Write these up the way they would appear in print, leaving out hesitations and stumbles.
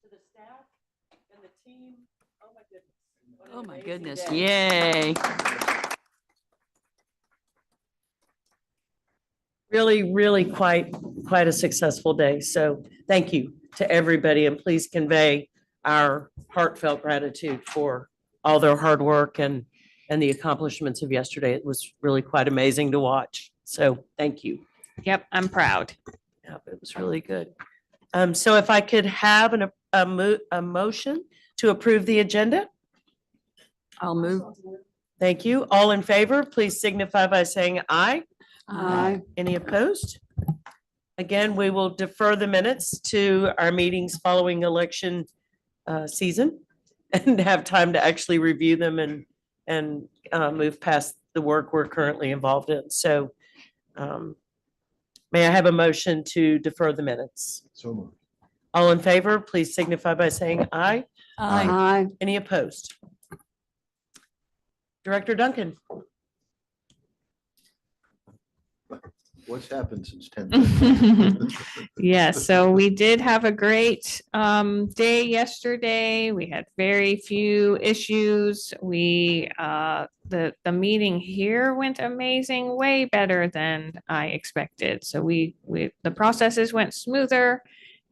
to the staff and the team. Oh my goodness. What an Oh my amazing goodness. day. Yay. Really quite a successful day. So thank you to everybody, and please convey our heartfelt gratitude for all their hard work and the accomplishments of yesterday. It was really quite amazing to watch. So thank you. Yep, I'm proud. Yeah, it was really good. So if I could have a motion to approve the agenda? I'll move. Thank you. All in favor, please signify by saying aye. Aye. Any opposed? Again, we will defer the minutes to our meetings following election season and have time to actually review them and move past the work we're currently involved in. So may I have a motion to defer the minutes? So moved. All in favor, please signify by saying aye. Aye. Any opposed? Director Duncan? What's happened since 10? Yes, so we did have a great day yesterday. We had very few issues. The meeting here went amazing, way better than I expected. So the processes went smoother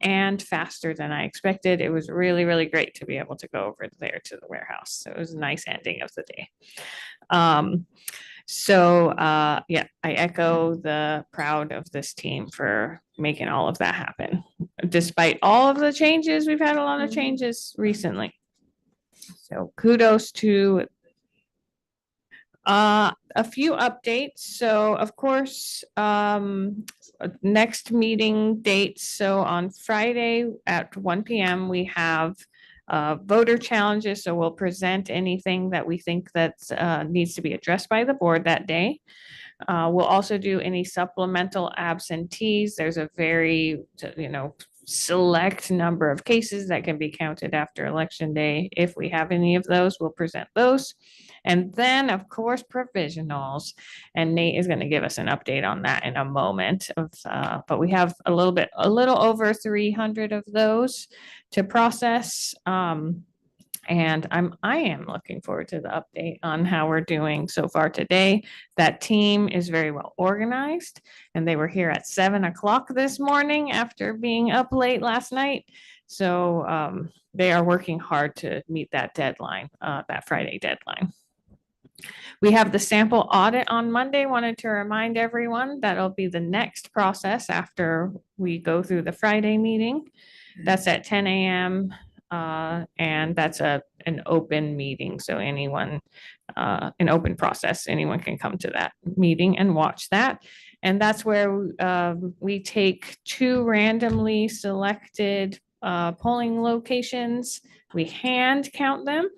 and faster than I expected. It was really great to be able to go over there to the warehouse. So it was a nice ending of the day. Yeah, I echo the proud of this team for making all of that happen. Despite all of the changes, we've had a lot of changes recently. So kudos to a few updates. So of course, next meeting dates. So on Friday at 1 p.m. we have voter challenges. So we'll present anything that we think that needs to be addressed by the board that day. We'll also do any supplemental absentees. There's a very, select number of cases that can be counted after election day. If we have any of those, we'll present those. And then, of course, provisionals. And Nate is going to give us an update on that in a moment. But we have a little over 300 of those to process. And I am looking forward to the update on how we're doing so far today. That team is very well organized, and they were here at 7 o'clock this morning after being up late last night. So they are working hard to meet that deadline, that Friday deadline. We have the sample audit on Monday. Wanted to remind everyone that'll be the next process after we go through the Friday meeting. That's at 10 a.m. And that's an open meeting. So anyone, an open process, anyone can come to that meeting and watch that. And that's where we take 2 randomly selected polling locations. We hand count them.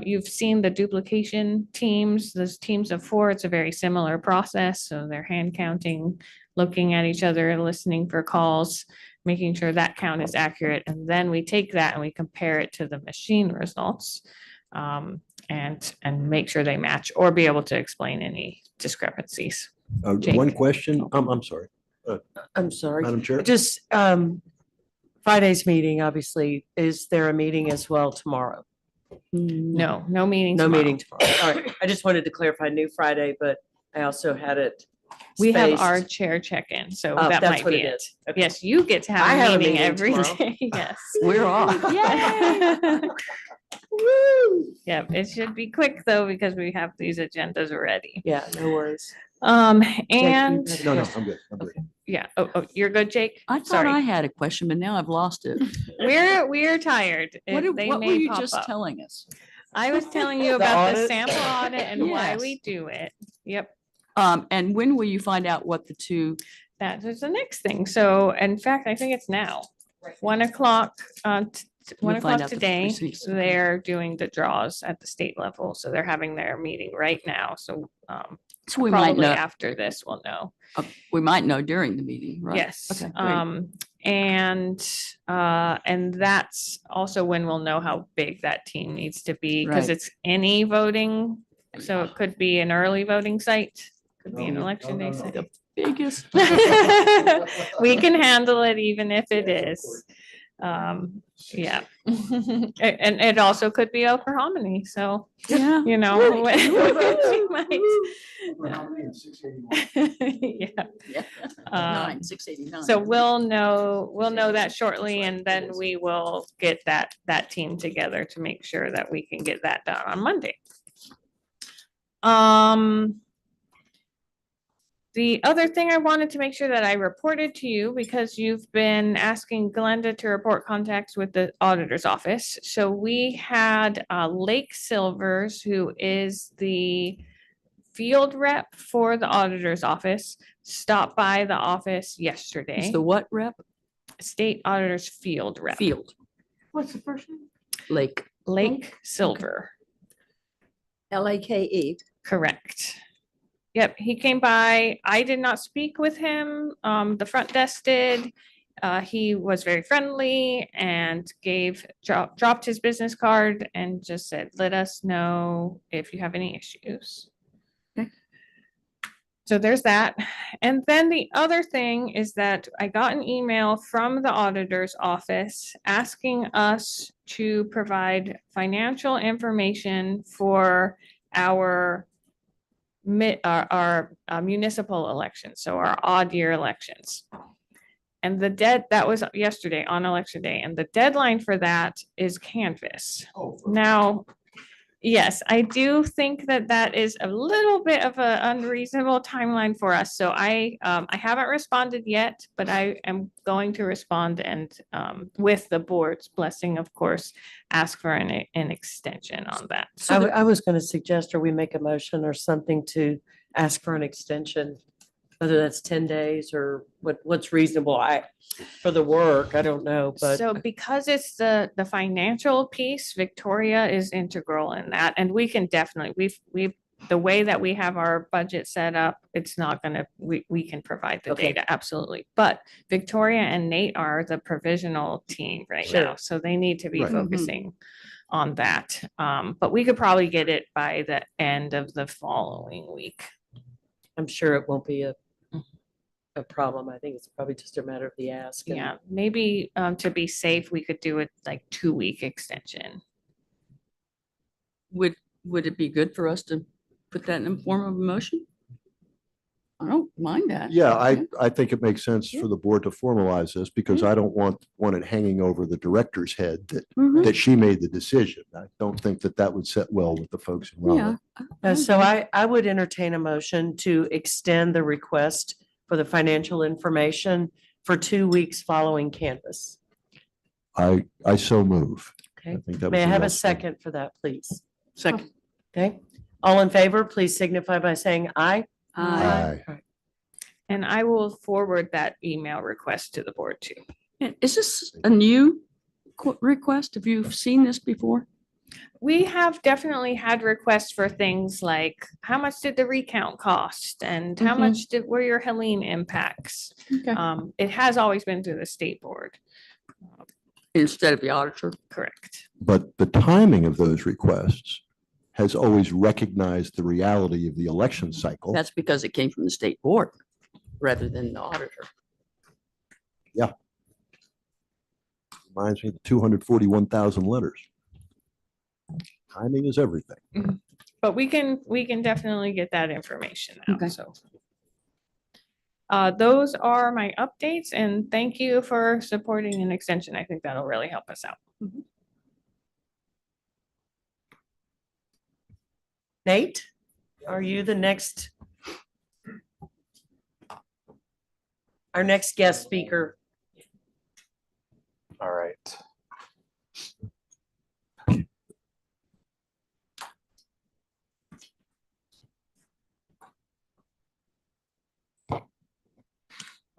You've seen the duplication teams, those teams of 4. It's a very similar process. So they're hand counting, looking at each other, listening for calls, making sure that count is accurate. And then we take that and we compare it to the machine results and make sure they match or be able to explain any discrepancies. Jake. One question. I'm sorry. I'm sorry. Madam Chair. Just Friday's meeting, obviously, is there a meeting as well tomorrow? No meeting. No tomorrow. meeting tomorrow. All right. I just wanted to clarify, new Friday, but I also had it. We have spaced. our chair check-in, so Oh, that that's might what be it it. is. Okay. Yes, you get to I have a meeting every tomorrow. day. Yes. We're off. Yay! Woo! Yeah, it should be quick though, because we have these agendas already. Yeah, no worries. And No, I'm good. I'm good. yeah, oh, you're good, Jake? I thought Sorry. I had a question, but now I've lost it. We're tired. What They were may you pop just up. telling us? I was telling you The about the audit? sample audit and why Yes. we do it. Yep. And when will you find out what the 2? That is the next thing. So in fact, I think it's now 1 o'clock, 1 You'll find o'clock out the today. receipts, okay. They're doing the draws at the state level. So they're having their meeting right now. So So we might probably know. after this, we'll know. We might know during the meeting, right? Yes. Okay, great. And that's also when we'll know how big that team needs to be, because Right. it's any voting. So it could be an early voting site, could be an election day site. Biggest. We can handle it even if it is. Yeah. And it also could be Oklahoma Harmony, so, Yeah. you know. she might- Yeah. Yeah. Um, 689. So we'll know that shortly, and then we will get that team together to make sure that we can get that done on Monday. The other thing I wanted to make sure that I reported to you, because you've been asking Glenda to report contacts with the auditor's office. So we had Lake Silvers, who is the field rep for the auditor's office, stop by the office yesterday. It's the what rep? State auditor's field rep. Field. What's the first name? Lake. Lake Silver, Lake. correct. Yep, he came by. I did not speak with him. The front desk did. He was very friendly and dropped his business card and just said, let us know if you have any issues. Okay. So there's that. And then the other thing is that I got an email from the auditor's office asking us to provide financial information for our municipal elections, so our odd year elections. And that was yesterday on election day, and the deadline for that is Canvas. Now, yes, I do think that is a little bit of an unreasonable timeline for us. So I haven't responded yet, but I am going to respond and with the board's blessing, of course, ask for an extension on that. I was going to suggest, or we make a motion or something to ask for an extension, whether that's 10 days or what's reasonable. For the work, I don't know, but So because it's the financial piece, Victoria is integral in that, and we can definitely, the way that we have our budget set up, it's not gonna, we can provide the Okay. data, absolutely. But Victoria and Nate are the provisional team right Sure. now, so they need to be Right. focusing on that. But we could probably get it by the end of the following week. I'm sure it won't be a problem. I think it's probably just a matter of the ask. and- Yeah, maybe to be safe, we could do it like 2-week extension. Would it be good for us to put that in form of a motion? I don't mind that. Yeah, I think it makes sense for the board to formalize this because I don't want it hanging over the director's head Mhm. that she made the decision. I don't think that would set well with the folks in Yeah. Raleigh. So I would entertain a motion to extend the request for the financial information for 2 weeks following Canvas. I so move. Okay. I think that May I was have the a best thing. second for that, please? Second. Okay. All in favor, please signify by saying aye. Aye. Aye. And I will forward that email request to the board too. And is this a new request? Have you seen this before? We have definitely had requests for things like, how much did the recount cost? And how Mhm. much were your Helene impacts? Okay. It has always been to the state board. Instead of the auditor? Correct. But the timing of those requests has always recognized the reality of the election cycle. That's because it came from the state board rather than the auditor. Reminds me of the 241,000 letters. Timing is everything. But we can definitely get that information Okay. out, so. Those are my updates, and thank you for supporting an extension. I think that'll really help us out. Nate, are you the next? Our next guest speaker. All right.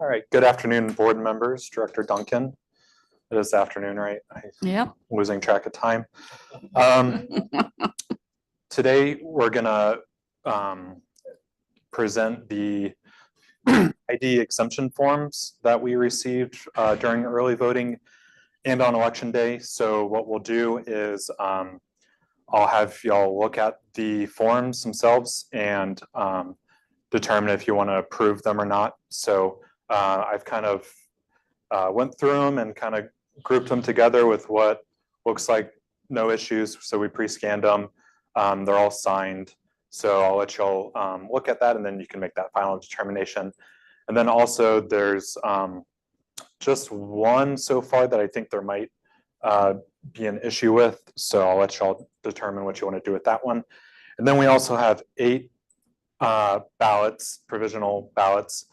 All right, good afternoon, board members, Director Duncan. It is afternoon, right? I'm Yep. losing track of time. Today, we're gonna present the ID exemption forms that we received during early voting and on election day. So what we'll do is I'll have y'all look at the forms themselves and determine if you want to approve them or not. So I've kind of went through them and kind of grouped them together with what looks like no issues. So we pre-scanned them. They're all signed. So I'll let y'all look at that and then you can make that final determination. And then also there's just one so far that I think there might be an issue with. So I'll let y'all determine what you want to do with that one. And then we also have 8 ballots, provisional ballots,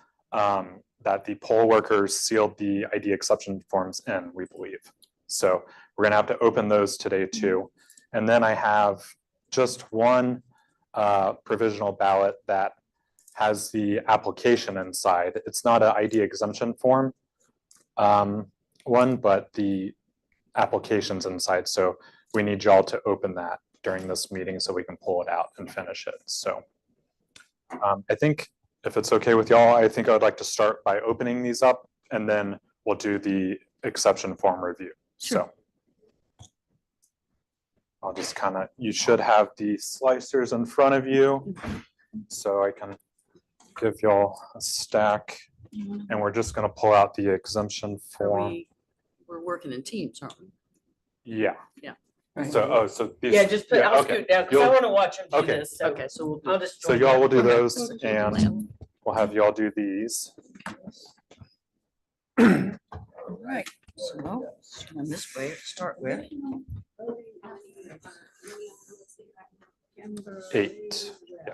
that the poll workers sealed the ID exception forms in, we believe. So we're gonna have to open those today too. And then I have just one provisional ballot that has the application inside. It's not an ID exemption form one, but the application's inside. So we need y'all to open that during this meeting so we can pull it out and finish it. So I think if it's okay with y'all, I think I would like to start by opening these up and then we'll do the exception form review. So I'll just kind of, you should have the slicers in front of you. So I can give y'all a stack and we're just gonna pull out the exemption form. We're working in teams, aren't we? Yeah. Yeah. So, so these. Yeah, just put, I'll okay. scoot down, because I You'll- want to watch them do okay. this. So Okay, so we'll do. I'll just. So join y'all them. will do Okay. those and we'll have y'all do these. All right, so on this way to start with. 8. Yeah.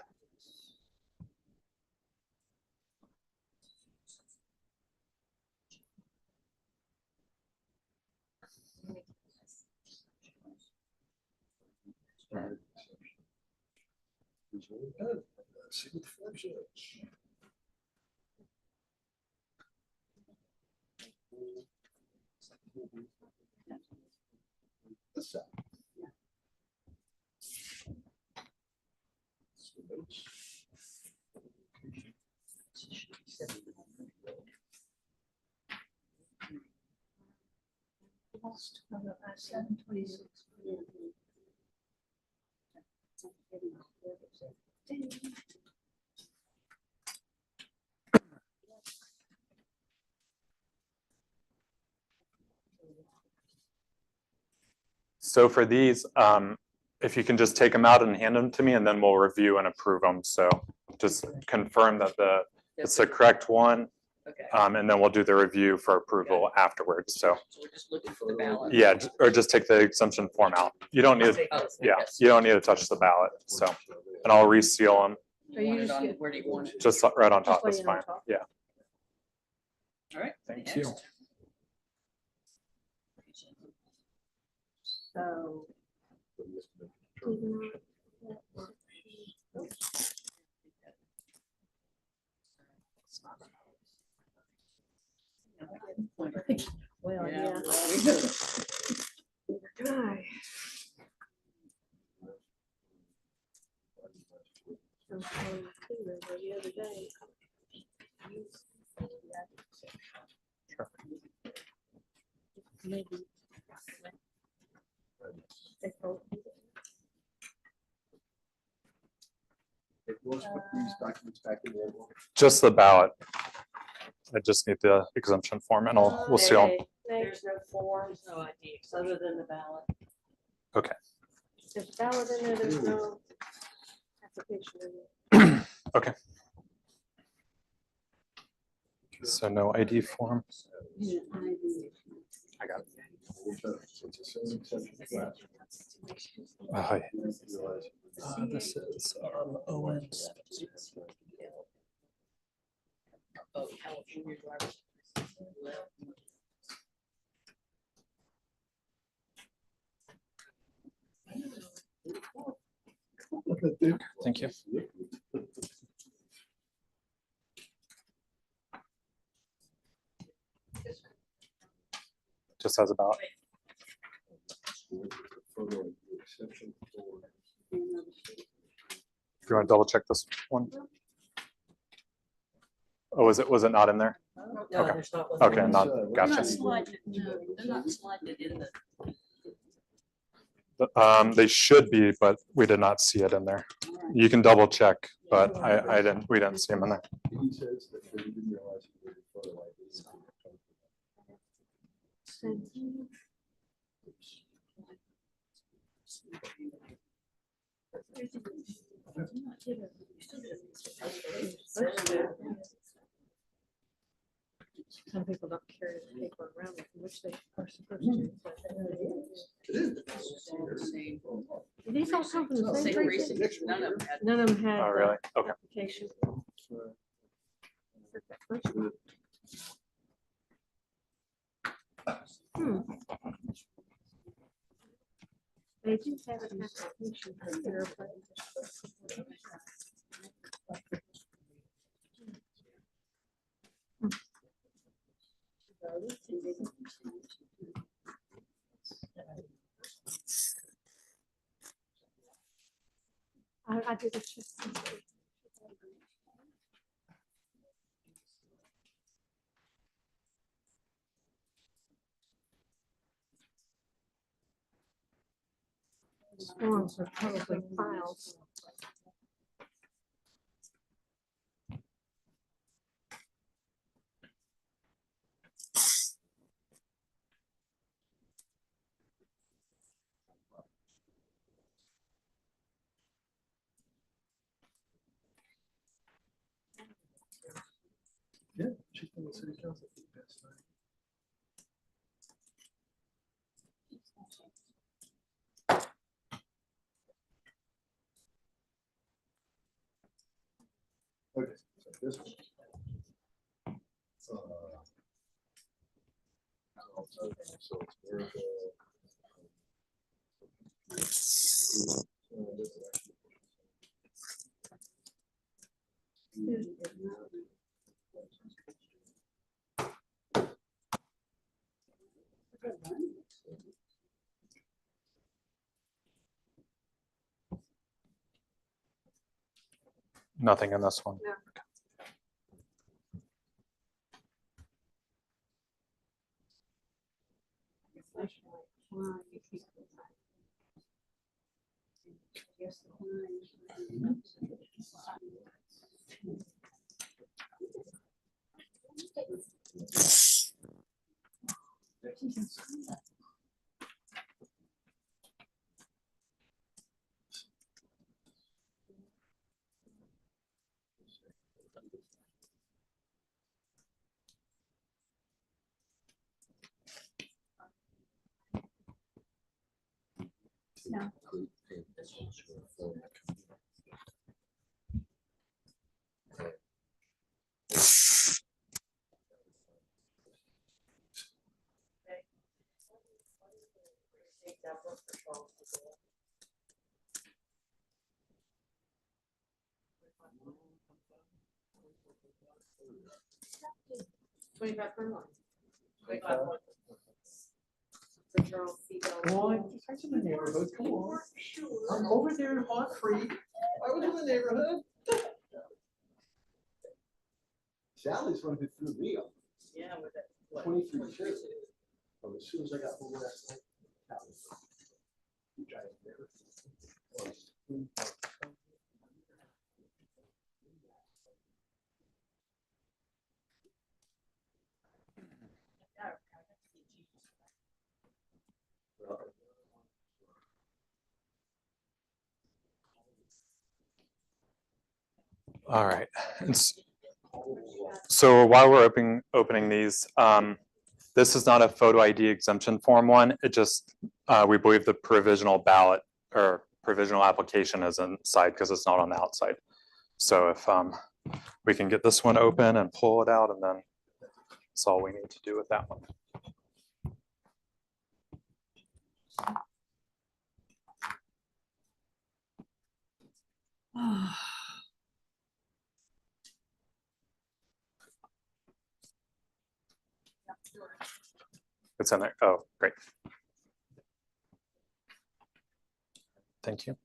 So for these, if you can just take them out and hand them to me and then we'll review and approve them. So just confirm that it's the correct one. Okay. And then we'll do the review for approval afterwards. So we're just looking for the ballot. yeah, or just take the exemption form out. You don't need, yeah, you don't need to touch the ballot. So, and I'll reseal them Where do you want it? just right on top. That's fine. Yeah. All right. Thank you. next. So. Well, Yeah. yeah. Guy. The other day. Sure. Maybe. Just the ballot. I just need the exemption form and we'll seal them. There's no forms, no ID, other than the ballot. There's ballot in there, there's no application in it. Okay. So no ID form. I got it. Hi. This is Owens. Thank you. Just has a ballot. If you want to double check this one. Oh, was it not in there? No, Okay. there's not. one. Okay, not, They're gotcha. not sliding, no, they're not sliding it in the. They should be, but we did not see it in there. You can double check, but we didn't see them in there. Same. Some people don't carry the paper around with them, which they are supposed to. but These all come from the same precinct. None of them had. None of them had. Oh, really? Okay. Application. Hmm. They do have an application here, but. I did a check. These forms are probably files. Yeah, she's been on city council for the past 9 years. Okay, so this one. So it's where the. Nothing in this one. Well, I'm in the neighborhood, come on. I'm over there in Hawk Creek. I was in the neighborhood. Sally's one who threw me up. Yeah, with that. 23 shares. As soon as I got home last night. You guys never- All right. So while we're opening these, this is not a photo ID exemption form one. It just, we believe the provisional ballot or provisional application is inside because it's not on the outside. So if we can get this one open and pull it out, and then that's all we need to do with that one. It's in there. Oh, great. Thank you.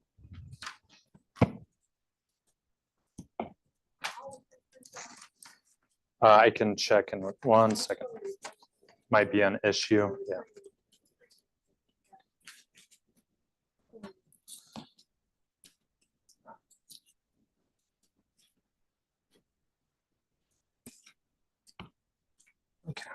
I can check in 1 second. Might be an issue. Yeah. Okay.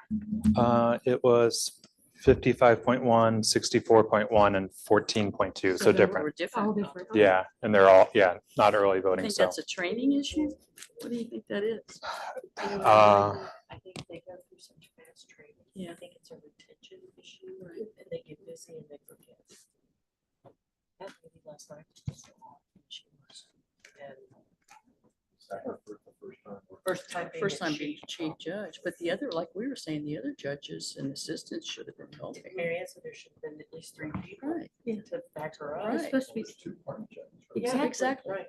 It was 55.1, 64.1, and 14.2, so they were different. All Different. different. Yeah, and they're all, yeah, not early I voting, think so. that's a training issue? What do you think that is? Uh, I think they go through such fast training. Yeah. I think it's a retention issue, and they get busy and they forget. That lady last night was so hot. She was. And first time. being First a time chief. being chief judge, but the other, like we were saying, the other judges and assistants should have been helping. Mary Ann said there should have been at least 3 people Right. to back her up. Right. Supposed to be. Yeah, exactly. Right.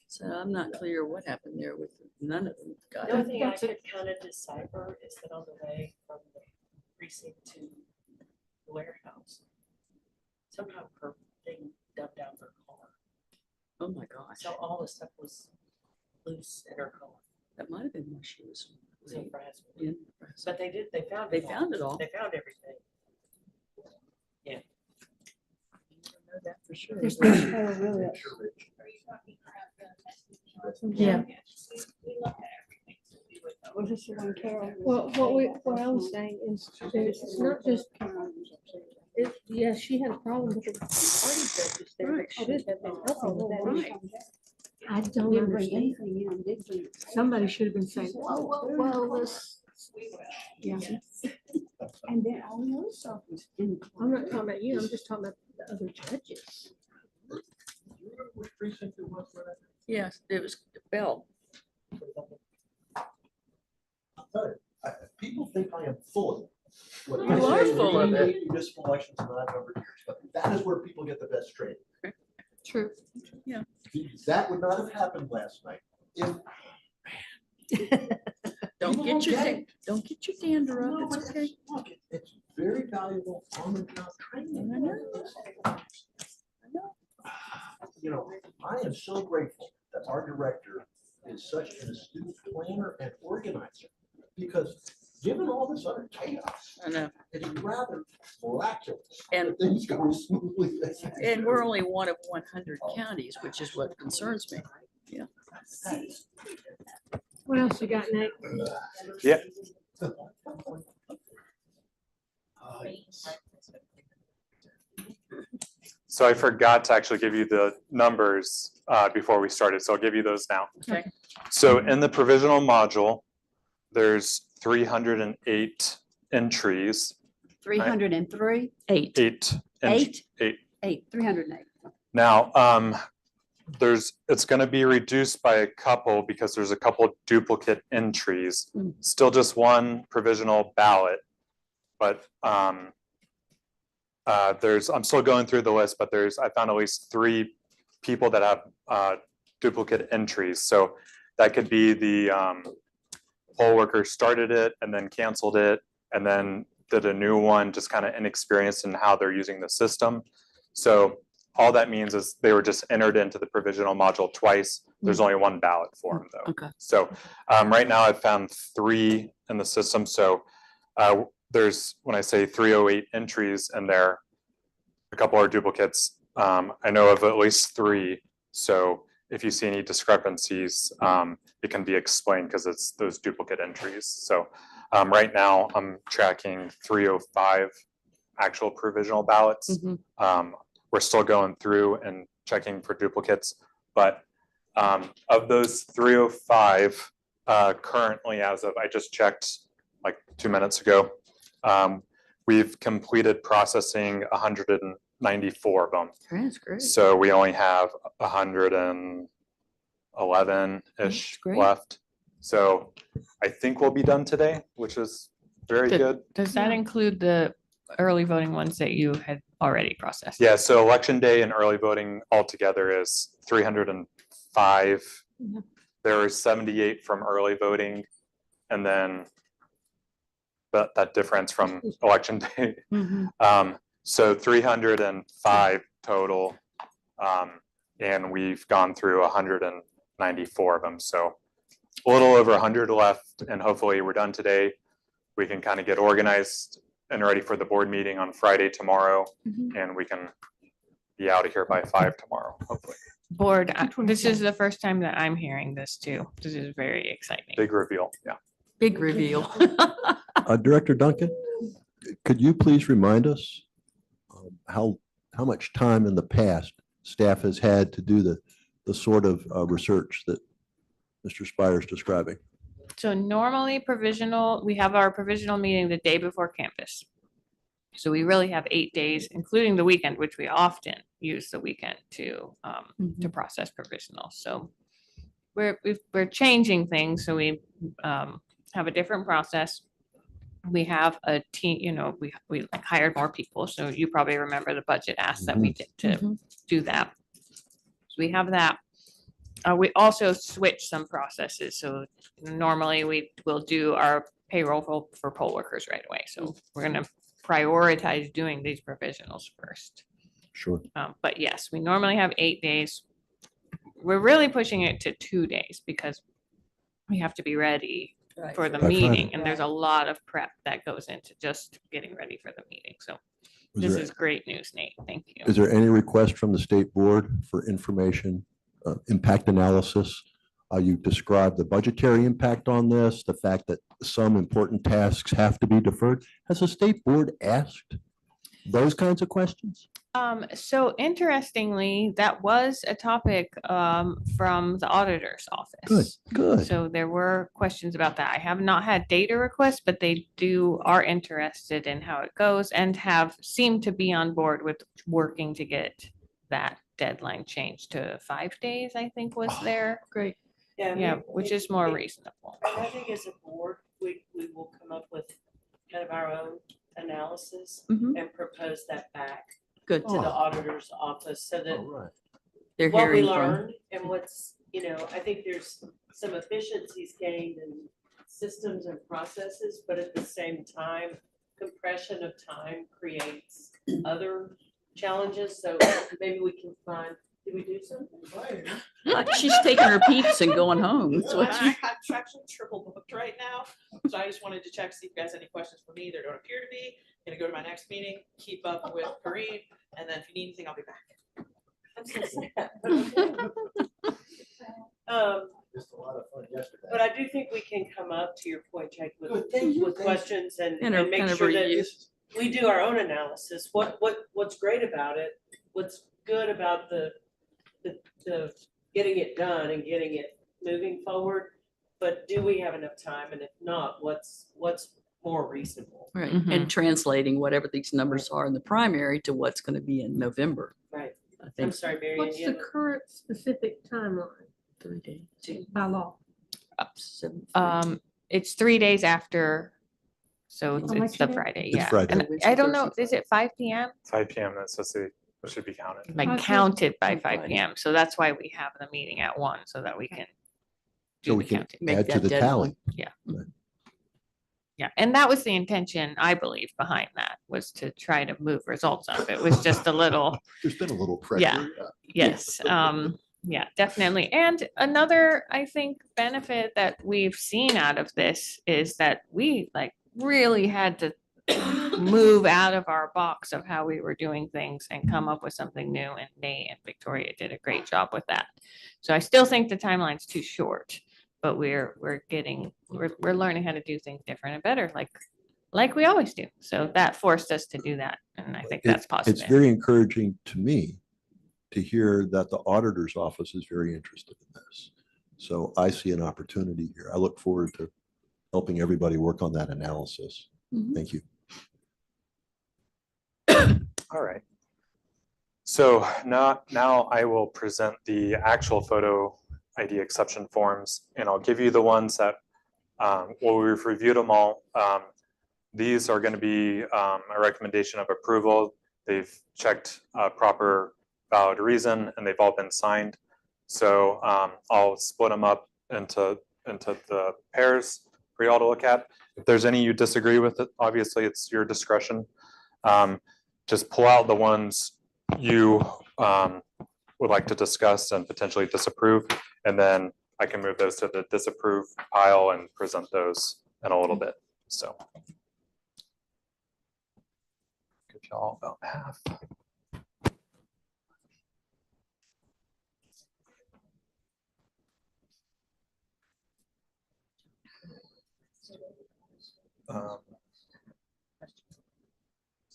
So I'm not clear what happened there with none of them. Got The only it. thing I could kind of decipher is that on the way from the precinct to the warehouse, somehow her thing dumped down her car. Oh my gosh, So all the stuff was loose in her car. that might have been why she was. So perhaps- in- But they did, they found. They found it all. They found everything. Know that for sure. There's no show really. Yeah. Well, what I was saying is, it's not just, yeah, she had a problem with the party judges there, but should have been helping with that Right. issue. I don't understand. Somebody should have been saying, whoa, let's. Yeah. And then all the other stuff was in. I'm not talking about you, I'm just talking about the other judges. Yes, it was Bell. People think I am full of it. When You I are say full of we it. need Municipal elections in 9 years, but that is where people get the best training. True. That would not have happened last night. If Don't People get your, don't get don't get your dander No, up, but it's okay. look, it's very valuable on the job training. I know. You know, I am so grateful that our director is such an astute planner and organizer. Because given all this other chaos, I know. it's rather miraculous And- that things go smoothly. And we're only one of 100 counties, which is what concerns me. What else you got, Nate? Yeah. So I forgot to actually give you the numbers before we started, so I'll give you those now. Okay. So in the provisional module, there's 308 entries, 303, 8. 8, 308. Now, it's gonna be reduced by a couple because there's a couple duplicate entries. Mm. Still just one provisional ballot. But I'm still going through the list, but I found at least 3 people that have duplicate entries. So that could be the poll worker started it and then canceled it and then did a new one, just kind of inexperienced in how they're using the system. So all that means is they were just entered into the provisional module twice. There's only one ballot for them though. Okay. So right now I've found 3 in the system. So there's, when I say 308 entries in there, a couple are duplicates. I know of at least 3. So if you see any discrepancies, it can be explained because it's those duplicate entries. So right now I'm tracking 305 actual provisional ballots. Mhm. We're still going through and checking for duplicates, but of those 305 currently, as of, I just checked like 2 minutes ago, we've completed processing 194 of them. That's great. So we only have 111-ish That's great. left. So I think we'll be done today, which is very Good. good. Does that include the early voting ones that you had already processed? Yeah, so election day and early voting altogether is 305. Yeah. There are 78 from early voting, and then that difference from election day. Mhm. So 305 total, and we've gone through 194 of them. So a little over 100 left, and hopefully we're done today. We can kind of get organized and ready for the board meeting on Friday tomorrow, Mhm. and we can be out of here by 5 tomorrow, hopefully. Board, this is the first time that I'm hearing this too. This is very exciting. Big reveal, yeah. Big reveal. Director Duncan, Could you please remind us how much time in the past staff has had to do the sort of research that Mr. Spire's describing? So normally provisional, we have our provisional meeting the day before campus. So we really have 8 days, including the weekend, which we often use the weekend to process provisional. So we're changing things. So we have a different process. We have a team, we like hired more people. So you probably remember the budget ask that we did to do that. So we have that. We also switch some processes. So normally we will do our payroll for poll workers right away. So we're going to prioritize doing these provisionals first. Sure. But yes, we normally have 8 days. We're really pushing it to 2 days because we have to be ready for the By Friday. meeting. And there's a lot of prep that goes into just getting ready for the meeting. So this is great news, Nate. Thank you. Is there any request from the state board for information, impact analysis? You described the budgetary impact on this, the fact that some important tasks have to be deferred. Has the state board asked those kinds of questions? So interestingly, that was a topic from the auditor's office. Good. So there were questions about that. I have not had data requests, but they are interested in how it goes and have seemed to be on board with working to get that deadline changed to 5 days, I think was there. Great. Yeah, which is more reasonable. I think as a board, we will come up with kind of our own analysis Mhm. and propose that back Good. to the auditor's office so that All right. They're what we hearing from. learned and what's, I think there's some efficiencies gained in systems and processes, but at the same time, compression of time creates other challenges. So maybe we can find, did we do something? She's taking her peeps and going home. That's what she- I'm actually triple booked right now, so I just wanted to check, see if you guys had any questions for me. There don't appear to be. Gonna go to my next meeting, keep up with Kareem, and then if you need anything, I'll be back. I'm so sad. Just a lot of fun yesterday. But I do think we can come up to your point, Jake, with Good, thank you. questions and Kind make of sure that reviews. we do our own analysis. What's great about it? What's good about the getting it done and getting it moving forward? But do we have enough time? And if not, what's more reasonable? Right, Mhm. and translating whatever these numbers are in the primary to what's going to be in November. Right. I I'm think sorry, Mary Ann, What's you the have a- current specific timeline 3 days. by law? 7, It's 3 days after. So it's the Election day? Friday, It's yeah. Friday. And I don't know, is it 5 PM? 5 PM, that's supposed to, it should be counted. Like Okay. counted by On 5 Friday. PM. So that's why we have the meeting at 1 so that we can So do we the can counting. Make add to that the tally. deadline. Yeah, and that was the intention, I believe, behind that, was to try to move results up. It was just a little, There's been a little pressure. Yeah. yes, yeah, definitely. And another, I think, benefit that we've seen out of this is that we really had to move out of our box of how we were doing things and come up with something new. And Nate and Victoria did a great job with that. So I still think the timeline's too short, but we're learning how to do things different and better, like we always do. So that forced us to do that. And I think that's It's positive. very encouraging to me to hear that the auditor's office is very interested in this. So I see an opportunity here. I look forward to helping everybody work on that analysis. Mhm. Thank you. All right. So now I will present the actual photo ID exception forms, and I'll give you the ones that, well, we've reviewed them all. These are going to be a recommendation of approval. They've checked proper valid reason, and they've all been signed. So I'll split them up into the pairs for y'all to look at. If there's any you disagree with it, obviously it's your discretion. Just pull out the ones you would like to discuss and potentially disapprove, and then I can move those to the disapprove pile and present those in a little bit. So give y'all about half.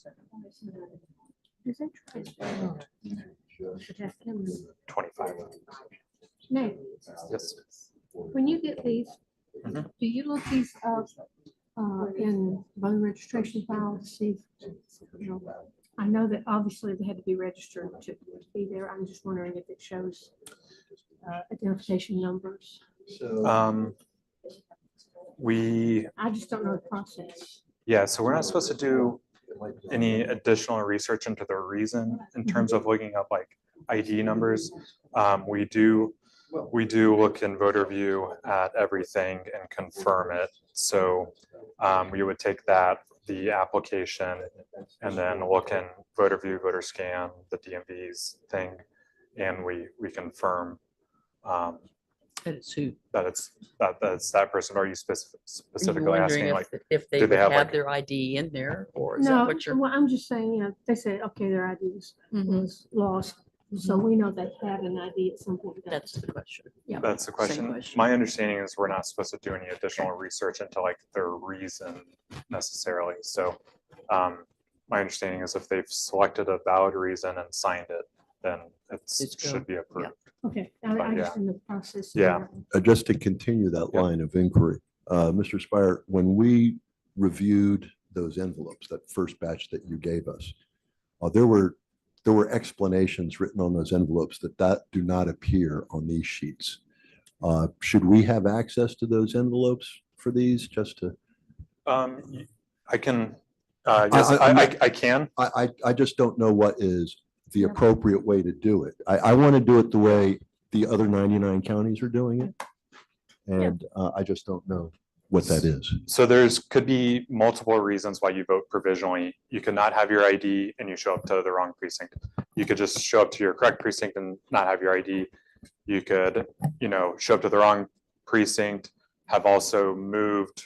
Is that right? 25. Nate, Yes. when you get these, Mhm. do you look these up in voter registration file to see? You know, I know that obviously they had to be registered to be there. I'm just wondering if it shows identification numbers. We, I just don't know the process. yeah, so we're not supposed to do any additional research into the reason in terms of looking up like ID numbers. We do look in voter view at everything and confirm it. So we would take that, the application, and then look in voter view, voter scan, the DMV's thing, and we confirm It's who? that's that person. Are you Are you specifically wondering asking like, if they do they would have, have like- their ID in there, or is that No, what you're? well, I'm just saying, you know, they said, okay, their ID was lost. So we know they had an ID at some point. That's the question. that's the question. question. My understanding is we're not supposed to do any additional research into like their reason necessarily. So my understanding is if they've selected a valid reason and signed it, then it It's go. should be approved. Okay, But I yeah. just in the process. Yeah. Just to continue that Yep. line of inquiry, Mr. Spire, when we reviewed those envelopes, that first batch that you gave us, there were explanations written on those envelopes that do not appear on these sheets. Should we have access to those envelopes for these just to? I can, yes, I'm I can. I just don't know what is the appropriate way to do it. I want to do it the way the other 99 counties are doing it. And I just don't know what that is. So could be multiple reasons why you vote provisionally. You could not have your ID and you show up to the wrong precinct. You could just show up to your correct precinct and not have your ID. You could, show up to the wrong precinct, have also moved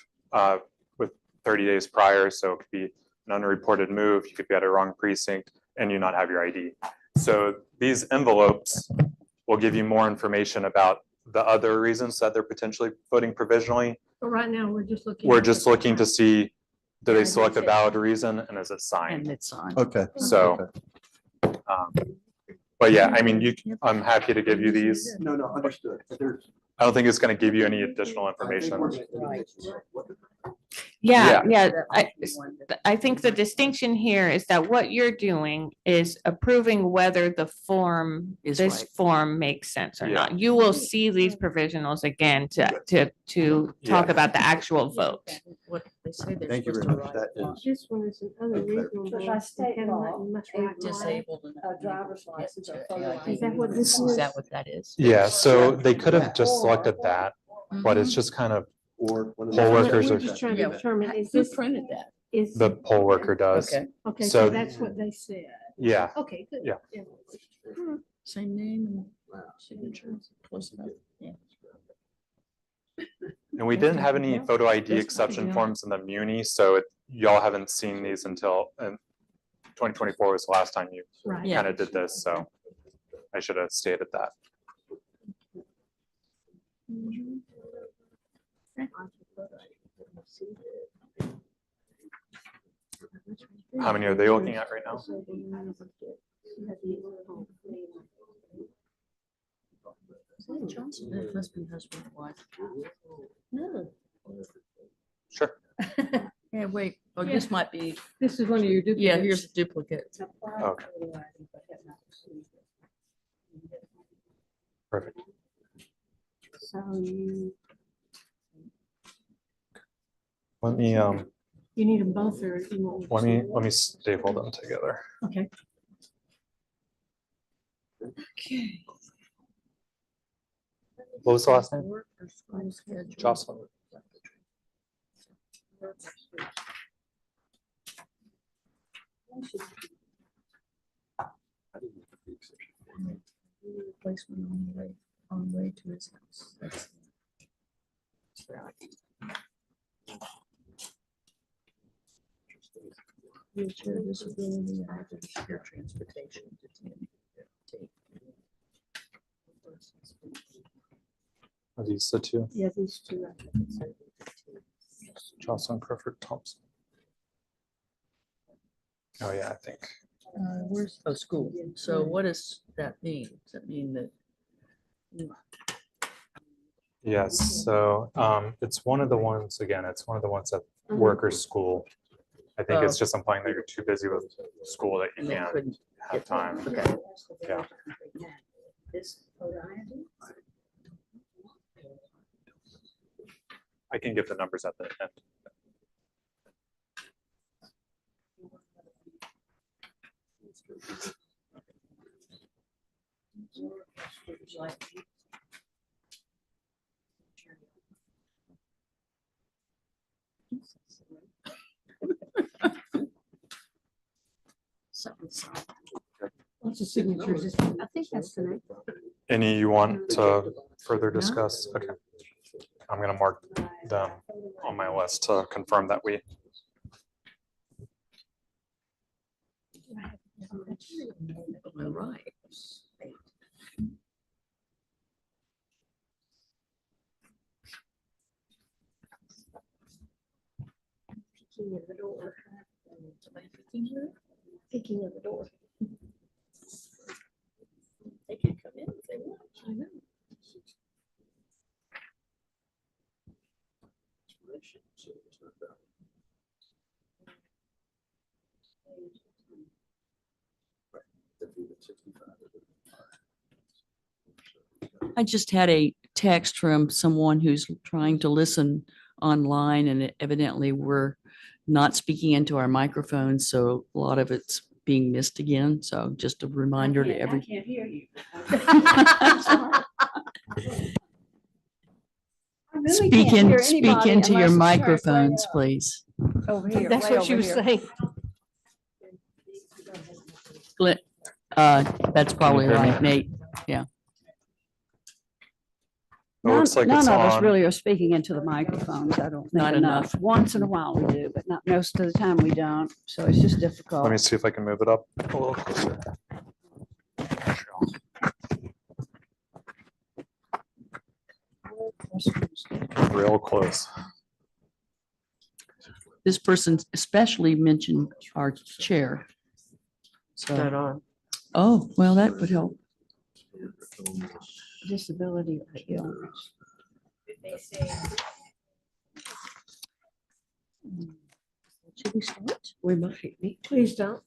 with 30 days prior. So it could be an unreported move. You could be at a wrong precinct and you not have your ID. So these envelopes will give you more information about the other reasons that they're potentially voting provisionally. But right now, we're just looking. We're at just the- looking to see, do they select a valid reason and is it And signed? it's on. Okay. So, but yeah, I mean, I'm happy to give you these. No, understood. There's. I don't think it's going to give you any additional information. Yeah, Yeah. I think the distinction here is that what you're doing is approving whether the form, Is this right. form makes sense or Yeah. not. You will see these provisionals again to talk Yeah. about the actual vote. What they say they're Thank you supposed very to much. write. That is. This one is another Okay. reasonable. But by state Kinda law, letting us a write mine. Disabled. and A not driver's able to get license or to photo the ID. Is that what this Is is? that what that is? Yeah, so they could have just selected that, but it's just kind of, Or one of Poll those- workers We're are- just trying to Yeah. determine, is Who this, printed that? is, the poll worker does. Okay, okay, so- so that's what they said. Yeah, Okay, good. Yeah. same name and signature, close enough, yeah. and we didn't have any photo ID That's exception yeah. forms in the Muni, so y'all haven't seen these until, and 2024 was the last time you Right. Yeah. kind of did this, so I should have stated that. How many are they looking at right now? Johnson, it must be husband and wife. No. Sure. Yeah, wait, oh, this might be, This is one of your duplicates. yeah, here's a duplicate. Okay. Perfect. So you Let me, need them both or you want? let me staple them together. Okay. Okay. What was the last name? Jocelyn. Replacement on the way to his house. That's- Wheelchair disability, and I can share transportation to take. Are these the two? Yeah, these two. Jocelyn Crawford Thompson. Oh, yeah, I think. Where's, oh, school. So what does that mean? Does that mean that? Yes, so it's one of the ones, again, it's one of the ones at work or school. I think it's just implying that you're too busy with school that you And they can't couldn't have time. Okay. Yeah. I can give the numbers at the end. Lots of signatures. I think that's the name. Any you want to further discuss? Okay. I'm gonna mark them on my list to confirm that we. All right. Peeking at the door. Peeking at the door. They can come in if they want. I know. I just had a text from someone who's trying to listen online and evidently we're not speaking into our microphones, so a lot of it's being missed again. So just a reminder to every. I can't hear you. I really Speak can't in, hear speak anybody into your unless it's turned way microphones, up. please. Over here, That's way what she over was here. saying. Glenn, that's probably hear me? right, Nate. It looks like None it's of us on. really are speaking into the microphones. I don't think Not enough. enough. Once in a while we do, but not most of the time we don't. So it's just difficult. Let me see if I can move it up a little closer. Real close. This person especially mentioned our chair. Not So, on. oh, well, that would help. Disability or illness. Should we start? We might. Please don't.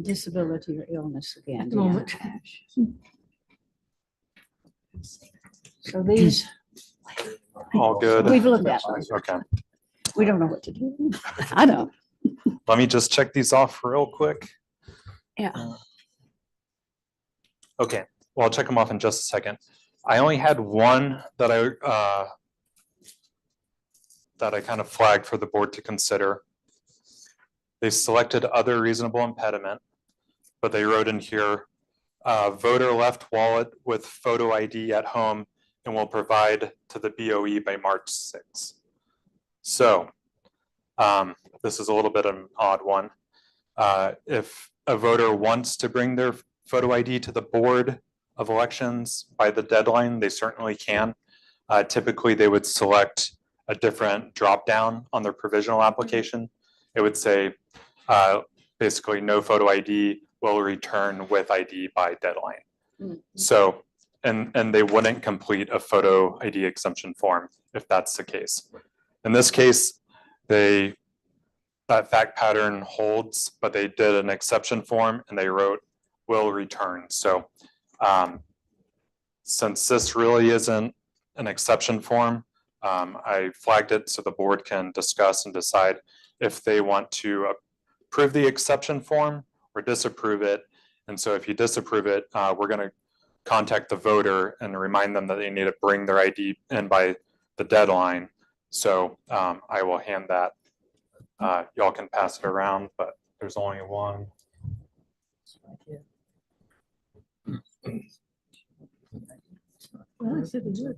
Disability or illness again. At the moment. So these, All good. we've looked at them. Okay, We don't know what to do. I don't. let me just check these off real quick. Yeah. Okay, well, I'll check them off in just a second. I only had one that I kind of flagged for the board to consider. They selected other reasonable impediment, but they wrote in here, voter left wallet with photo ID at home and will provide to the BOE by March 6th. So this is a little bit of an odd one. If a voter wants to bring their photo ID to the Board of Elections by the deadline, they certainly can. Typically, they would select a different drop down on their provisional application. It would say, basically, no photo ID will return with ID by deadline. So, and they wouldn't complete a photo ID exemption form if that's the case. In this case, that fact pattern holds, but they did an exception form and they wrote will return. So since this really isn't an exception form, I flagged it so the board can discuss and decide if they want to approve the exception form or disapprove it. And so if you disapprove it, we're going to contact the voter and remind them that they need to bring their ID in by the deadline. So I will hand that. Y'all can pass it around, but there's only one. Well, I said it would.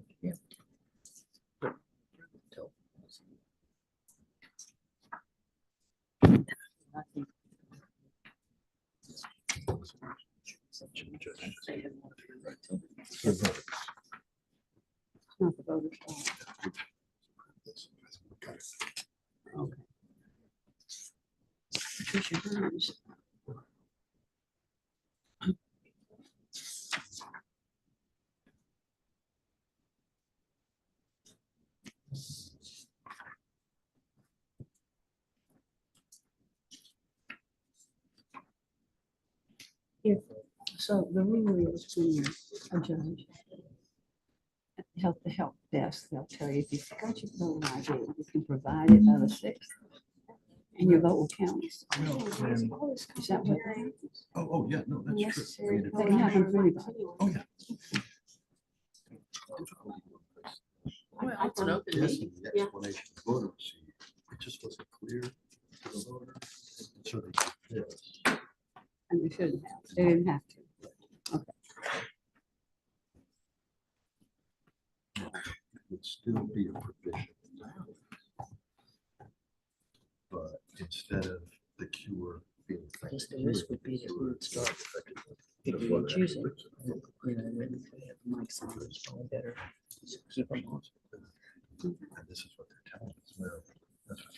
Not the voter's fault. Okay. So the rule is when you're a judge, the help desk, they'll tell you if you forgot your voter ID, you can provide it by the 6th. And your vote will count. Is that what happens? Oh, yeah, no, that's true. I mean, That can happen for anybody. Oh, yeah. Well, it's an open Yes, meeting. the explanation of the voter receipt, it just wasn't clear to the voter. So they did this. And they shouldn't have. They didn't have to. It would still be a provision. But instead of the cure being. Just the risk would be that we would start picking and choosing. You know, and then if we have mics on, it's probably better to keep them on. And this is what they're telling us now. That's what-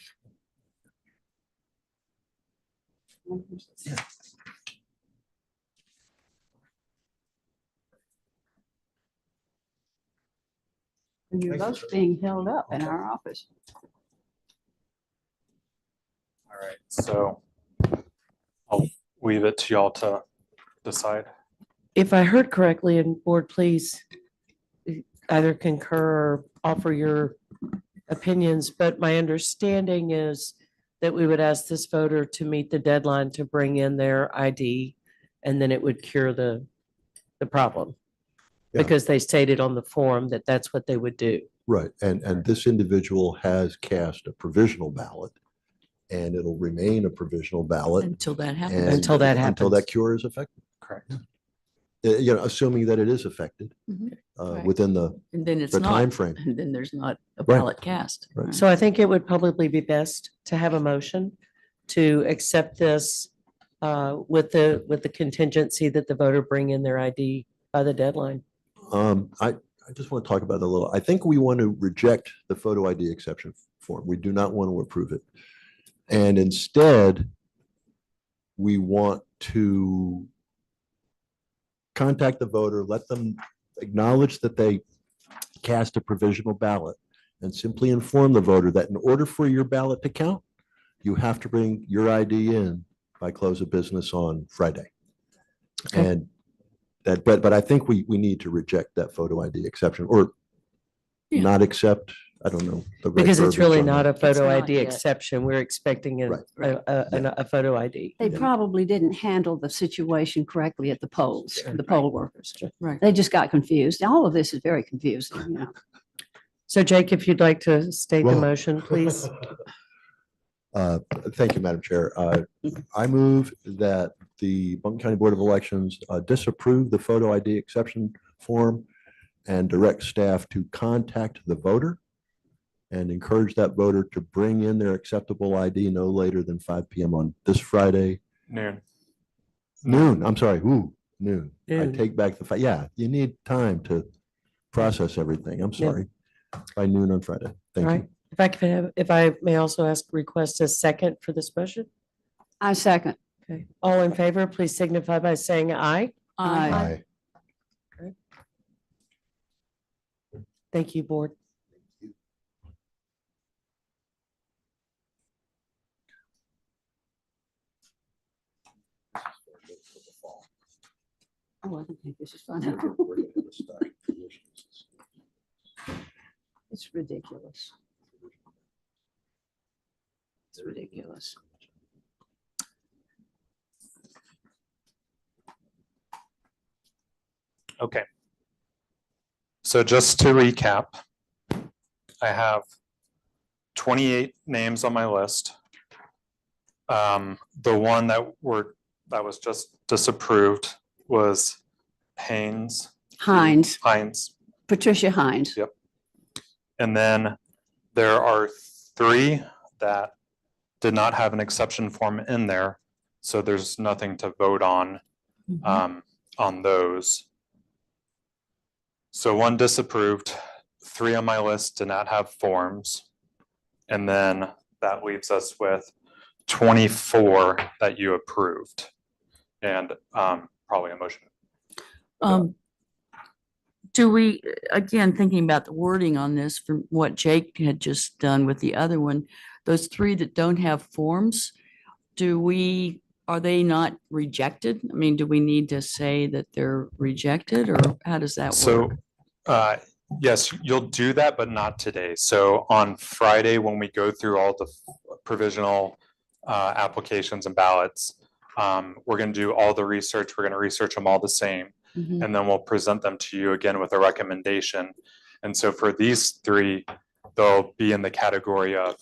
And your vote's being held up in our office. All right, so I'll leave it to y'all to decide. If I heard correctly, and board, please either concur or offer your opinions, but my understanding is that we would ask this voter to meet the deadline to bring in their ID, and then it would cure the problem. Yeah. Because they stated on the form that that's what they would do. Right, and this individual has cast a provisional ballot, and it'll remain a provisional ballot. Until that and- happens. Until that Until that happens. cure is effective. Correct. You know, assuming that it is affected Mhm. Right. within the And then it's the not, timeframe. and then there's not a Right. ballot cast. Right. So I think it would probably be best to have a motion to accept this with the contingency that the voter bring in their ID by the deadline. I just want to talk about it a little. I think we want to reject the photo ID exception form. We do not want to approve it. And instead, we want to contact the voter, let them acknowledge that they cast a provisional ballot, and simply inform the voter that in order for your ballot to count, you have to bring your ID in by close of business on Friday. Okay. And that, but I think we need to reject that photo ID exception or Yeah. not accept, I don't know. the right Because it's verbiage really on not that. a photo not ID yet. exception. We're expecting Right. a photo ID. They Yeah. probably didn't handle the situation correctly at the polls, the poll workers. Right. They just got confused. All of this is very confusing, you know. So Jake, if you'd like to state the Well- motion, please. Thank you, Madam Chair. I move that the Buncombe County Board of Elections disapprove the photo ID exception form and direct staff to contact the voter and encourage that voter to bring in their acceptable ID no later than 5 PM on this Friday, Noon. noon. I'm sorry, noon. I Noon. take back the, yeah, you need time to process everything. I'm Yeah. sorry. By noon on Friday. Thank Right. you. If I may also ask, request a second for this motion? I second. Okay. All in favor, please signify by saying aye. Aye. Aye. Thank you, board. Oh, I don't think this is fun. It's ridiculous. It's ridiculous. Okay. So just to recap, I have 28 names on my list. The one that was just disapproved was Hines. Hines, Patricia Hines. Yep. And then there are 3 that did not have an exception form in there. So there's nothing to vote on those. So 1 disapproved, 3 on my list did not have forms. And then that leaves us with 24 that you approved. And probably a motion. Do we, again, thinking about the wording on this from what Jake had just done with the other one, those 3 that don't have forms, do we Are they not rejected? I mean, do we need to say that they're rejected or how does that So, work? yes, you'll do that, but not today. So on Friday, when we go through all the provisional applications and ballots, we're going to do all the research. We're going to research them all the same. Mhm. And then we'll present them to you again with a recommendation. And so for these three, they'll be in the category of,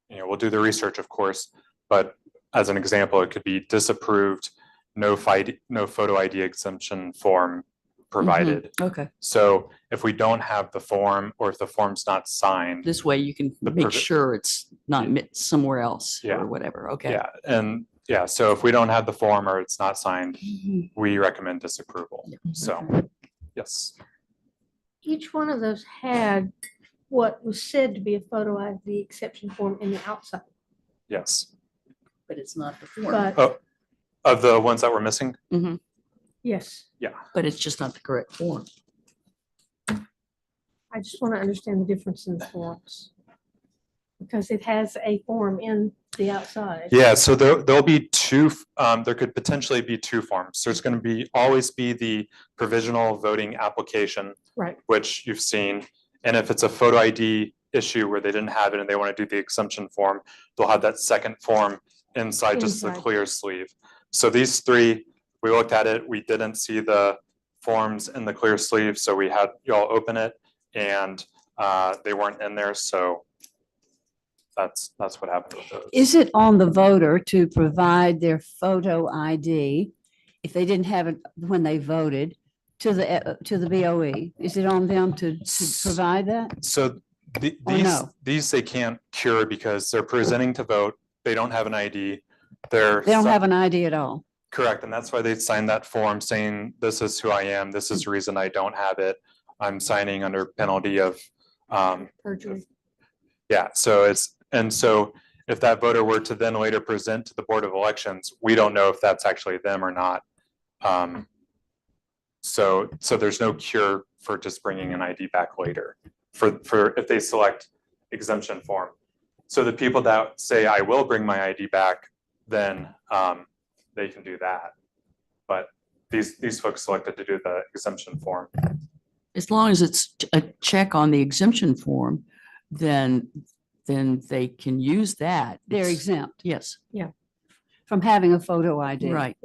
we'll do the research, of course, but as an example, it could be disapproved, no photo ID exemption form provided. Okay, So if we don't have the form, or if the form's not signed, this way you can The make provi- sure it's not somewhere else Yeah. or whatever. Okay. yeah, and yeah, so if we don't have the form or it's not signed, Mhm. we recommend disapproval. So, yes, Each one of those had what was said to be a photo ID exception form in the outside, yes. But it's not the form. but Oh, of the ones that were missing, yes, But it's just not the correct form. I just want to understand the difference in the forms. Because it has a form in the outside. yeah, so there'll be two, there could potentially be two forms. There's going to always be the provisional voting application, Right. which you've seen. And if it's a photo ID issue where they didn't have it and they want to do the exemption form, they'll have that second form inside just the Inside. clear sleeve. So these three, we looked at it, we didn't see the forms in the clear sleeve, so we had y'all open it and they weren't in there, so that's what happened with those. Is it on the voter to provide their photo ID if they didn't have it when they voted to the BOE? Is it on them to provide that? So Or no? these they can't cure because they're presenting to vote, they don't have an ID. They're They don't have an ID at all. correct, and that's why they signed that form saying, this is who I am, this is the reason I don't have it. I'm signing under penalty of, Perjury. yeah, so if that voter were to then later present to the Board of Elections, we don't know if that's actually them or not. So there's no cure for just bringing an ID back later for if they select exemption form. So the people that say, I will bring my ID back, then they can do that. But these folks selected to do the exemption form. As long as it's a check on the exemption form, then they can use that. They're It's- exempt Yes, from having a photo ID. right.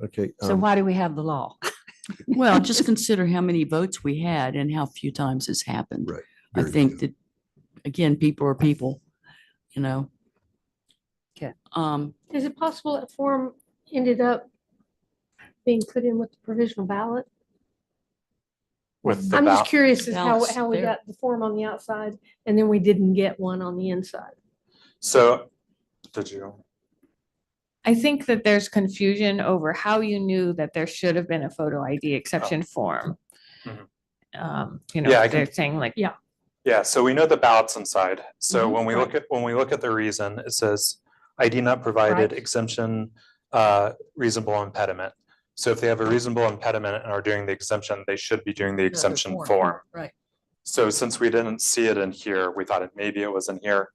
Okay. So why do we have the law? Well, just consider how many votes we had and how few times it's happened. Right. I Very think few. that, again, people are people, you know? Okay. Is it possible that form ended up being put in with the provisional ballot? With the I'm just ballot, curious as Ballots how we there. got the form on the outside and then we didn't get one on the inside. so did you? I think that there's confusion over how you knew that there should have been a photo ID exception form. Mhm. They're saying like, Yeah, so we know the ballots inside. So Mhm. when we look at the reason, it says ID not provided, Right. exemption, reasonable impediment. So if they have a reasonable impediment and are doing the exemption, they should be doing the exemption form. Right. So since we didn't see it in here, we thought maybe it was in here.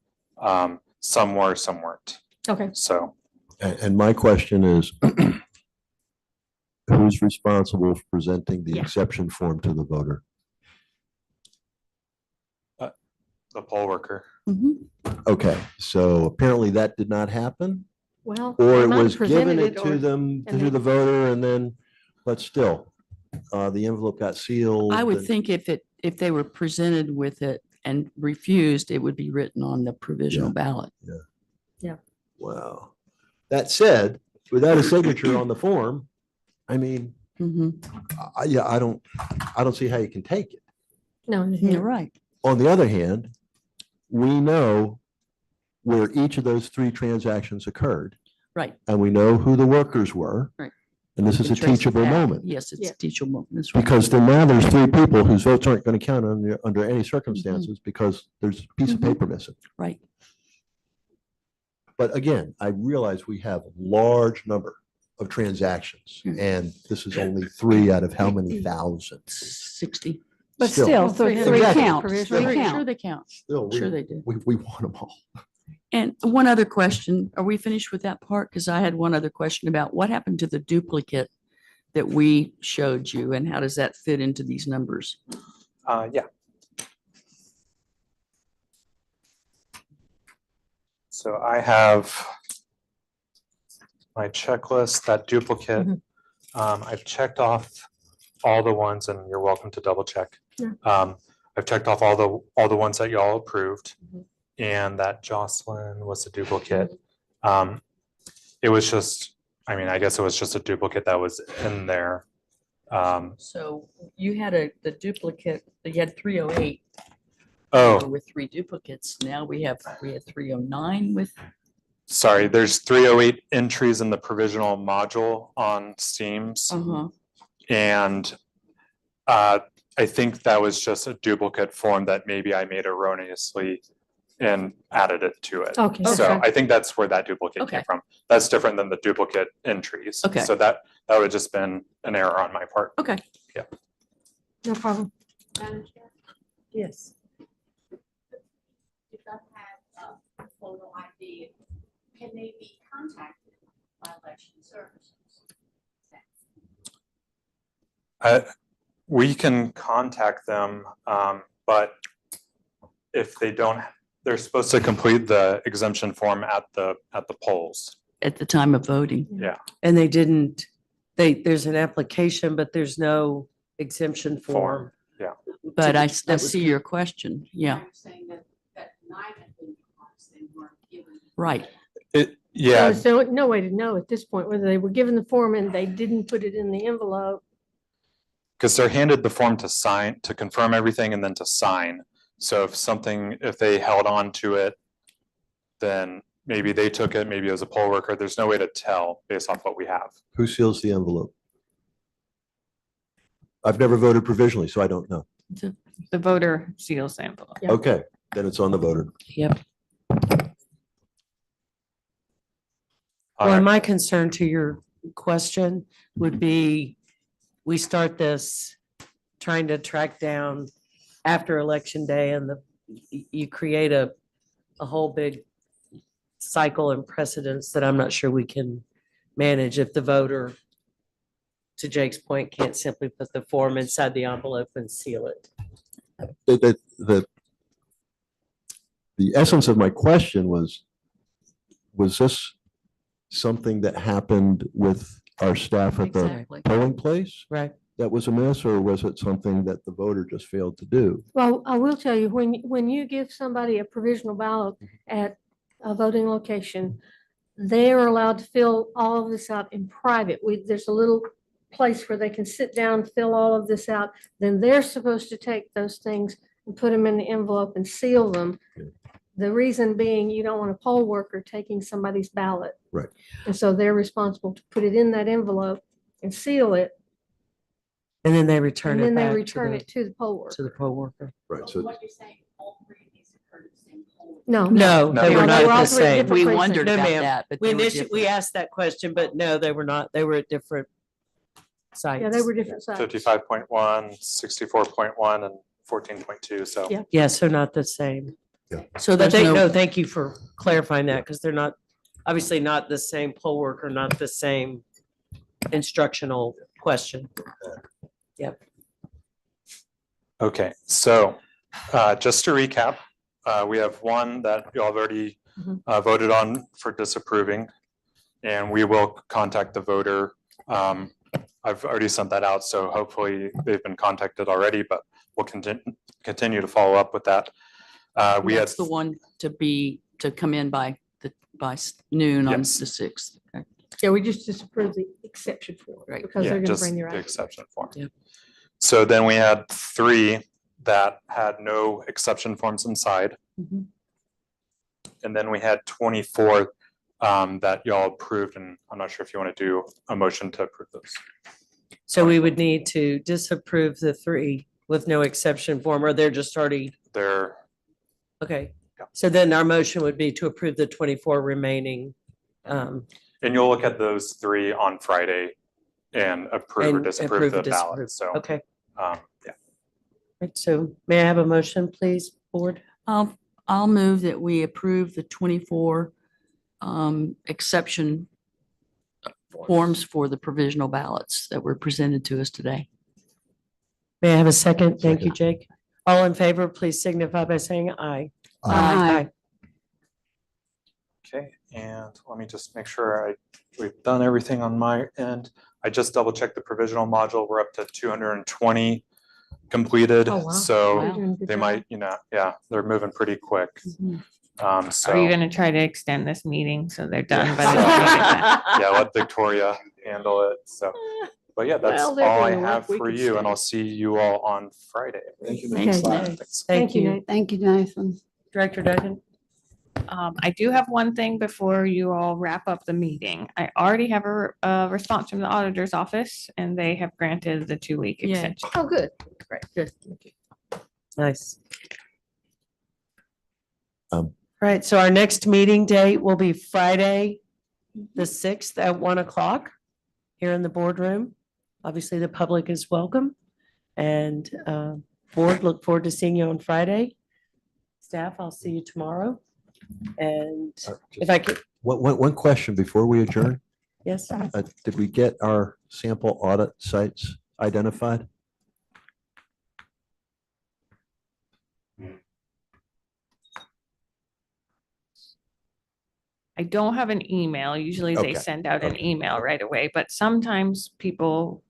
Some were, some weren't. Okay. So And my question is, who's responsible for presenting the Yeah. exception form to the voter? the poll worker. Mhm. Okay, so apparently that did not happen, Well. or they it might have was given presented it or- to them, and to then- the voter, and then, but still, the envelope got sealed. I would and- think if they were presented with it and refused, it would be written on the provisional ballot. Wow. That said, without a signature on the form, I mean, Mhm. I don't see how you can take it. No, You're right. On the other hand, we know where each of those three transactions occurred, Right. and we know who the workers were. Right. And this is Can a trace it teachable back. moment, Yes, it's Yeah. a teachable moment. That's right. because then now there's three people whose votes aren't going to count under any circumstances because there's a piece of Mhm. paper missing. Right. But again, I realize we have a large number of transactions, Mm. and this is only three out of how many thousands? 60. But Still. still, Well, three 300 count, provisional. three Sure count. they count. Still, Sure they do. we want them all. And one other question, are we finished with that part? Because I had one other question about what happened to the duplicate that we showed you and how does that fit into these numbers? Yeah. So I have my checklist, that duplicate. I've checked off all the ones, and you're welcome to double check. Yeah. I've checked off all the ones that y'all approved, and that Jocelyn was a duplicate. It was just, I mean, I guess it was just a duplicate that was in there. So you had the duplicate, you had 308 Oh, with 3 duplicates. Now we had 309 with, sorry, there's 308 entries in the provisional module on Steams. And I think that was just a duplicate form that maybe I made erroneously and added it to it. Okay. So Okay. I think that's where that duplicate Okay. came from. That's different than the duplicate entries. Okay. So that would have just been an error on my part. okay. No problem. Yes. If I've had a photo ID, can they be contacted by election services? We can contact them, but if they don't, they're supposed to complete the exemption form at the polls. At the time of voting. Yeah. And they didn't, there's an application, but there's no exemption form. But I that was see your question. Yeah, I'm saying that might have been because they weren't given. right. Yeah, There's no way to know at this point whether they were given the form and they didn't put it in the envelope. because they're handed the form to sign, to confirm everything and then to sign. So if they held on to it, then maybe they took it, maybe it was a poll worker. There's no way to tell based off what we have. Who seals the envelope? I've never voted provisionally, so I don't know. The voter seals the envelope. Yeah. Okay, then it's on the voter. Yep. All Well, right. my concern to your question would be, we start this trying to track down after election day and you create a whole big cycle and precedence that I'm not sure we can manage if the voter, to Jake's point, can't simply put the form inside the envelope and seal it. The essence of my question was this something that happened with our staff at the Exactly. polling place Right. that was amiss, or was it something that the voter just failed to do? Well, I will tell you, when you give somebody a provisional ballot at a voting location, they are allowed to fill all of this out in private. There's a little place where they can sit down, fill all of this out. Then they're supposed to take those things and put them in the envelope and seal them. The reason being, you don't want a poll worker taking somebody's ballot. Right. And so they're responsible to put it in that envelope and seal it, And then they return and it then they back return it to the poll to worker. the poll worker. Right, so What you're saying, all three of these occurred at the same poll. No. No, No. they No, were they not were all the three at same. different We places. wondered No, about ma'am. that, but We they were initially, we different. asked that question, but no, they were not. They were at different sites. Yeah, they were different sites. 55.1, 64.1, and 14.2. So Yeah. Yeah, so not the same. So But there's no, no, thank you for clarifying that, because they're not, obviously not the same poll worker, not the same instructional question. okay, so just to recap, we have one that you all have already voted on for disapproving, and we will contact the voter. I've already sent that out, so hopefully they've been contacted already, but we'll continue to follow up with that. We had that's the one to come in by noon on Yes. the 6th. Okay. Yeah, we just disapproved the exception form Right. because Yeah, they're gonna just bring their the ID. exception form. Yep. So then we had 3 that had no exception forms inside. Mhm. And then we had 24 that y'all approved, and I'm not sure if you want to do a motion to approve those. So we would need to disapprove the 3 with no exception form, or they're just already, They're, okay. Yeah. So then our motion would be to approve the 24 remaining. and you'll look at those 3 on Friday and approve or And disapprove approve or the disapprove. ballot. So, Okay, yeah. right, so may I have a motion, please, board? I'll I'll move that we approve the 24 exception forms for the provisional ballots that were presented to us today. May I have a second? Thank you, Second. Jake. All in favor, please signify by saying aye. Aye. Okay, and let me just make sure we've done everything on my end. I just double checked the provisional module. We're up to 220 completed. Oh, wow. So Wow. Doing a good they job. might, yeah, they're moving pretty quick. So Are you gonna try to extend this meeting so they're done by the time we get back? yeah, let Victoria handle it. So, but yeah, that's Well, they're all I doing the work, have we for can you, and stay. I'll see you all on Friday. Thank you. Thanks, Okay. Nate. Thanks. Thank you. Nate. Thank you, Nathan. Director Duncan? I do have one thing before you all wrap up the meeting. I already have a response from the auditor's office and they have granted the 2-week Yay. extension. Oh, good. Great, good. Nice. Um, Right, so our next meeting date will be Friday, the 6th at 1 o'clock here in the boardroom. Obviously, the public is welcome. And board, look forward to seeing you on Friday. Staff, I'll see you tomorrow. And if I could, One question before we adjourn. yes, Did we get our sample audit sites identified? I don't have an email. Usually they Okay. send out an Okay. email right away, but sometimes people,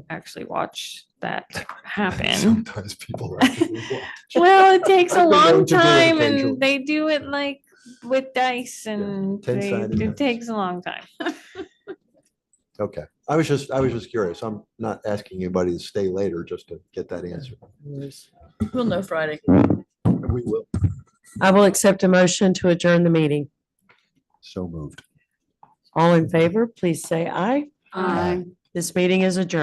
actually watch that happen. Sometimes people. Well, it takes a I've been known long to do it time occasionally. and they do it like with dice and 10-sided dice. it takes a long time. Okay, I was just curious. I'm not asking anybody to stay later just to get that answer. We'll know Friday. We will. I will accept a motion to adjourn the meeting. So moved. All in favor, please say aye. Aye. This meeting is adjourned.